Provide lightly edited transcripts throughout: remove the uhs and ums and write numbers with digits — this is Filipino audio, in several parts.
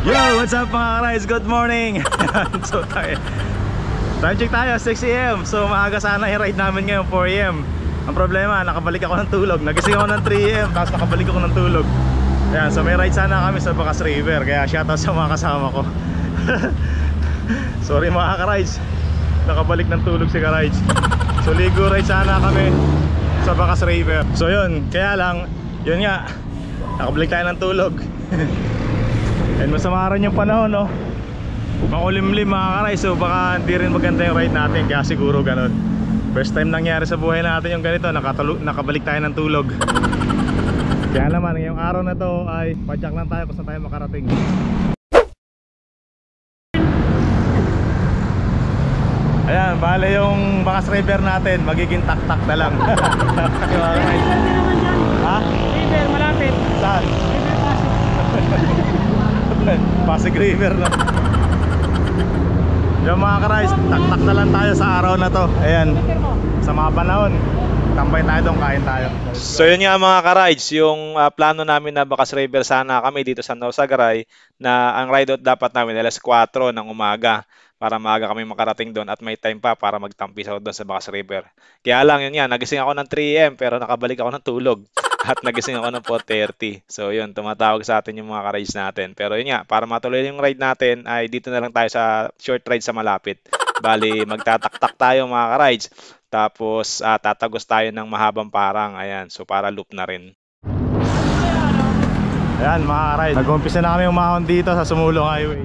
Yo, what's up mga ka-rides? Good morning! So tayo, time check tayo, 6 AM. So maaga sana yung ride namin ngayon, 4 AM. Ang problema, nakabalik ako ng tulog. Nagising ako ng 3 AM, tapos nakabalik ako ng tulog. Ayan, so may ride sana kami sa Bacas River. Kaya shoutout sa mga kasama ko. Sorry mga ka-rides, nakabalik ng tulog si ka-rides. So ligo ride sana kami sa Bacas River. So yun, kaya lang, yun nga, nakabalik tayo ng tulog. And masamaran yung panahon, no? Makulimlim mga ka-rides. So baka hindi rin maganda yung ride natin. Kaya siguro ganun. First time nangyari sa buhay natin yung ganito, nakabalik tayo ng tulog. Kaya naman, ngayong araw na to ay padyak lang tayo kung saan tayo makarating. Ayan, bale yung Bacas River natin, magiging tak-tak na lang. Ha? River, malapit. Saan? Pasig River na. Yung mga ka-rides, tak-tak na lang tayo sa araw na to. Ayan, sa mga panahon, tambay tayo doon, kain tayo. So yun nga mga ka-rides, yung plano namin na Bacas River sana kami dito sa Norsagaray, na ang ride out dapat namin alas 4 ng umaga para maaga kami makarating doon at may time pa para magtampisaw doon sa Bacas River. Kaya lang yun nga, nagising ako ng 3 AM pero nakabalik ako ng tulog. At nagising ako ng 4:30. So yun, tumatawag sa atin yung mga ka-rides natin. Pero yun nga, para matuloy yung ride natin ay dito na lang tayo sa short ride sa malapit. Bali, magtataktak tayo mga ka-rides. Tapos tatagos tayo ng mahabang parang. Ayan, so para loop na rin. Ayan mga ka-rides, nag-umpisa na kami umahon dito sa Sumulong Highway.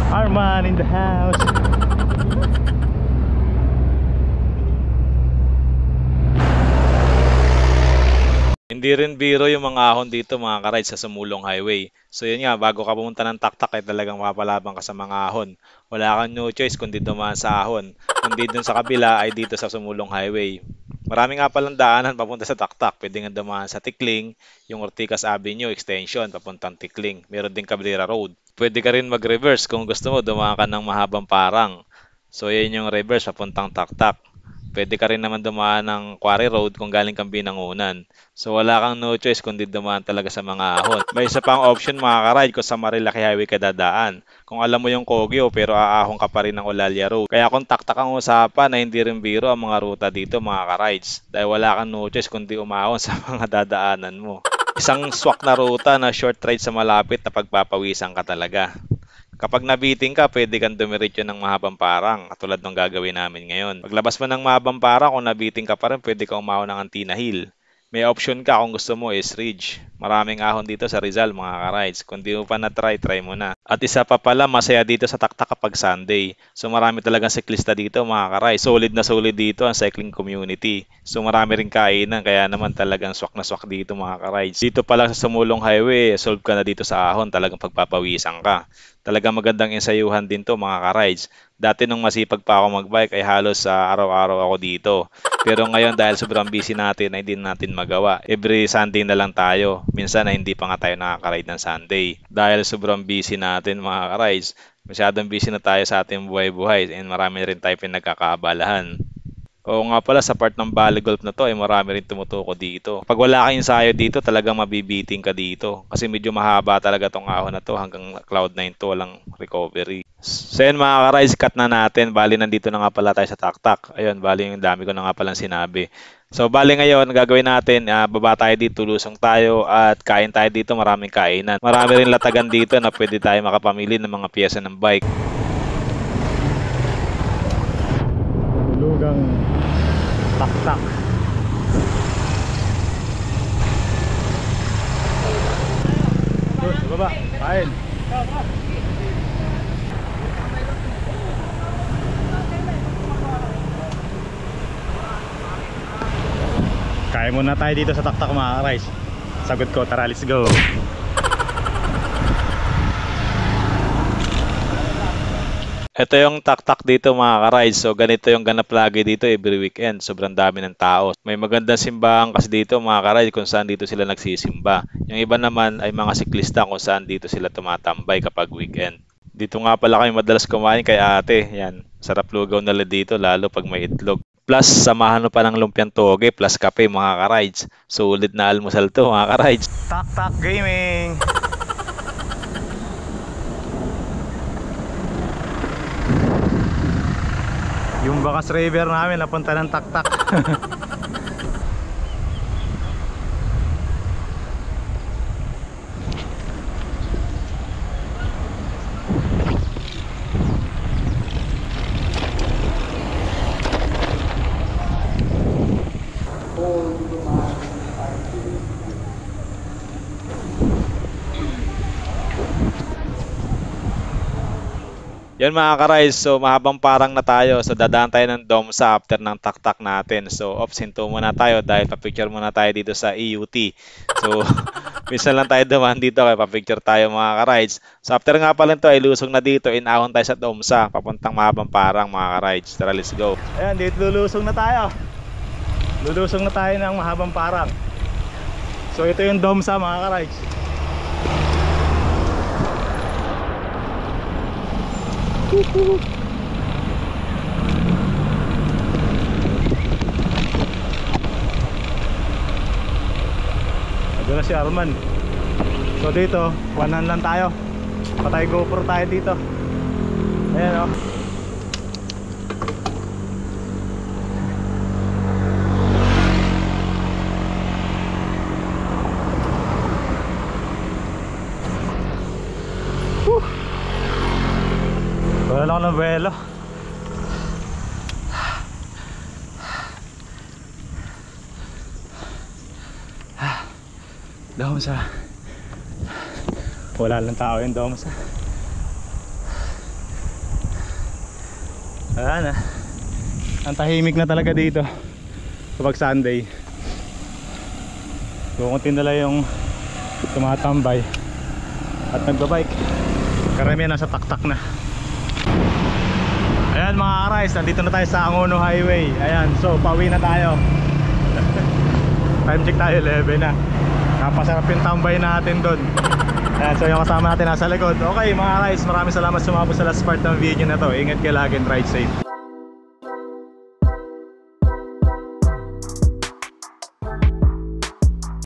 Arman in the house. Hindi rin biro yung mga ahon dito mga ka-rides sa Sumulong Highway. So yun nga, bago ka pumunta ng taktak ay talagang mapapalabang ka sa mga ahon. Wala kang no choice kundi dumaan sa ahon. Kundi dun sa kabila ay dito sa Sumulong Highway. Marami nga palang daanan papunta sa taktak. Pwede nga dumaan sa Tikling, yung Ortigas Avenue extension papuntang Tikling. Meron din Cabrera Road. Pwede ka rin mag-reverse kung gusto mo, dumaan ka ng mahabang parang. So yan yung reverse papuntang taktak. Pwede ka rin naman dumaan ng Quarry Road kung galing kang Binangonan. So wala kang no choice kundi dumaan talaga sa mga ahon. May isa pang option mga ka-ride kung sa Marilaki Highway ka dadaan. Kung alam mo yung Kogyo pero aahon ka pa rin ng Olalia Road. Kaya kung taktak ang usapan na hindi rin biro ang mga ruta dito mga ka-rides. Dahil wala kang no choice kundi umahon sa mga dadaanan mo. Isang swak na ruta na short ride sa malapit na pagpapawisan ka talaga. Kapag nabiting ka, pwede kang dumiretso ng mahabang parang, katulad ng gagawin namin ngayon. Paglabas mo ng mahabang parang, kung nabiting ka pa rin, pwede kang umahon ng Antina Hill. May option ka kung gusto mo is Ridge. Maraming ahon dito sa Rizal mga ka-rides. Kung di mo pa na-try, try mo na. At isa pa pala, masaya dito sa taktak kapag Sunday. So marami talagang siklista dito mga ka-rides. Solid na solid dito ang cycling community. So marami rin kainan, kaya naman talagang swak na swak dito mga ka-rides. Dito pa lang sa Sumulong Highway, solve ka na dito sa ahon, talagang pagpapawisan ka. Talagang magandang ensayuhan din to mga ka-rides. Dati nung masipag pa ako magbike ay halos sa araw-araw ako dito. Pero ngayon dahil sobrang busy natin ay hindi natin magawa. Every Sunday na lang tayo. Minsan ay hindi pa nga tayo nakaka-ride ng Sunday. Dahil sobrang busy natin mga ka-rides. Masyadong busy na tayo sa ating buhay-buhay and marami rin tayo pinagkakaabalahan. Oo nga pala, sa part ng Valley Golf na to ay marami rin tumutuko dito. Pag wala kang ensayo dito, talagang mabibiting ka dito. Kasi medyo mahaba talaga tong ahon na to hanggang Cloud9 to, walang recovery. So yun mga ka-rides, cut na natin. Bali nandito na nga pala tayo sa taktak. Ayun, bali yung dami ko na nga palang sinabi. So bali ngayon, gagawin natin, baba tayo dito, lusong tayo at kain tayo dito, maraming kainan. Marami rin latagan dito na pwede tayo makapamili ng mga piyesa ng bike. Lugang taktak. Terus, baba, kain. Kain muna tayo dito sa taktak mga ka-rides. Sagot ko, tara, let's go. Ito yung taktak dito mga ka-rides. So ganito yung ganap lagi dito every weekend. Sobrang dami ng tao. May magandang simbahan kasi dito mga ka-rides kung saan dito sila nagsisimba. Yung iba naman ay mga siklista kung saan dito sila tumatambay kapag weekend. Dito nga pala kami madalas kumain kay ate. Yan, sarap lugaw nila dito lalo pag may itlog. Plus, samahan mo pa ng lumpiang toge plus kape mga ka-rides. Sulit na almusal to mga ka-rides. Tak Gaming. Yung Bakas River namin napunta ng Tak. Yan mga ka-rides, so mahabang parang na tayo. So dadaan tayo ng Domsa after ng taktak natin. So ops, hinto muna tayo dahil pa-picture muna tayo dito sa EUT. So minsan lang tayo dumaan dito kaya pa-picture tayo mga ka-rides. So after nga pala ito ay lusong na dito, inahon tayo sa Domsa papuntang mahabang parang mga ka-rides. Tara, let's go. Ayan, dito lulusong na tayo. Lulusong na tayo ng mahabang parang. So ito yung Domsa mga ka-rides. Ito na si Arman. So dito, one-hand lang tayo. Patay GoPro tayo dito. Ayan o. Wala lang ako ng velo. Domsa. Wala lang tao yung Domsa. Wala na. Ang tahimik na talaga dito kapag Sunday. Kukunti na lang yung tumatambay at nagbabike. Karamihan nasa taktak na. Ayan mga ka-rides, nandito na tayo sa Angono Highway. Ayan, so pauwi na tayo. Time check tayo, 11 na. Napasarap yung tambay natin doon. Ayan, so yung kasama natin nasa likod. Okay mga ka-rides, maraming salamat sumabot sa last part ng video na to. Ingat kayo lagi and ride safe.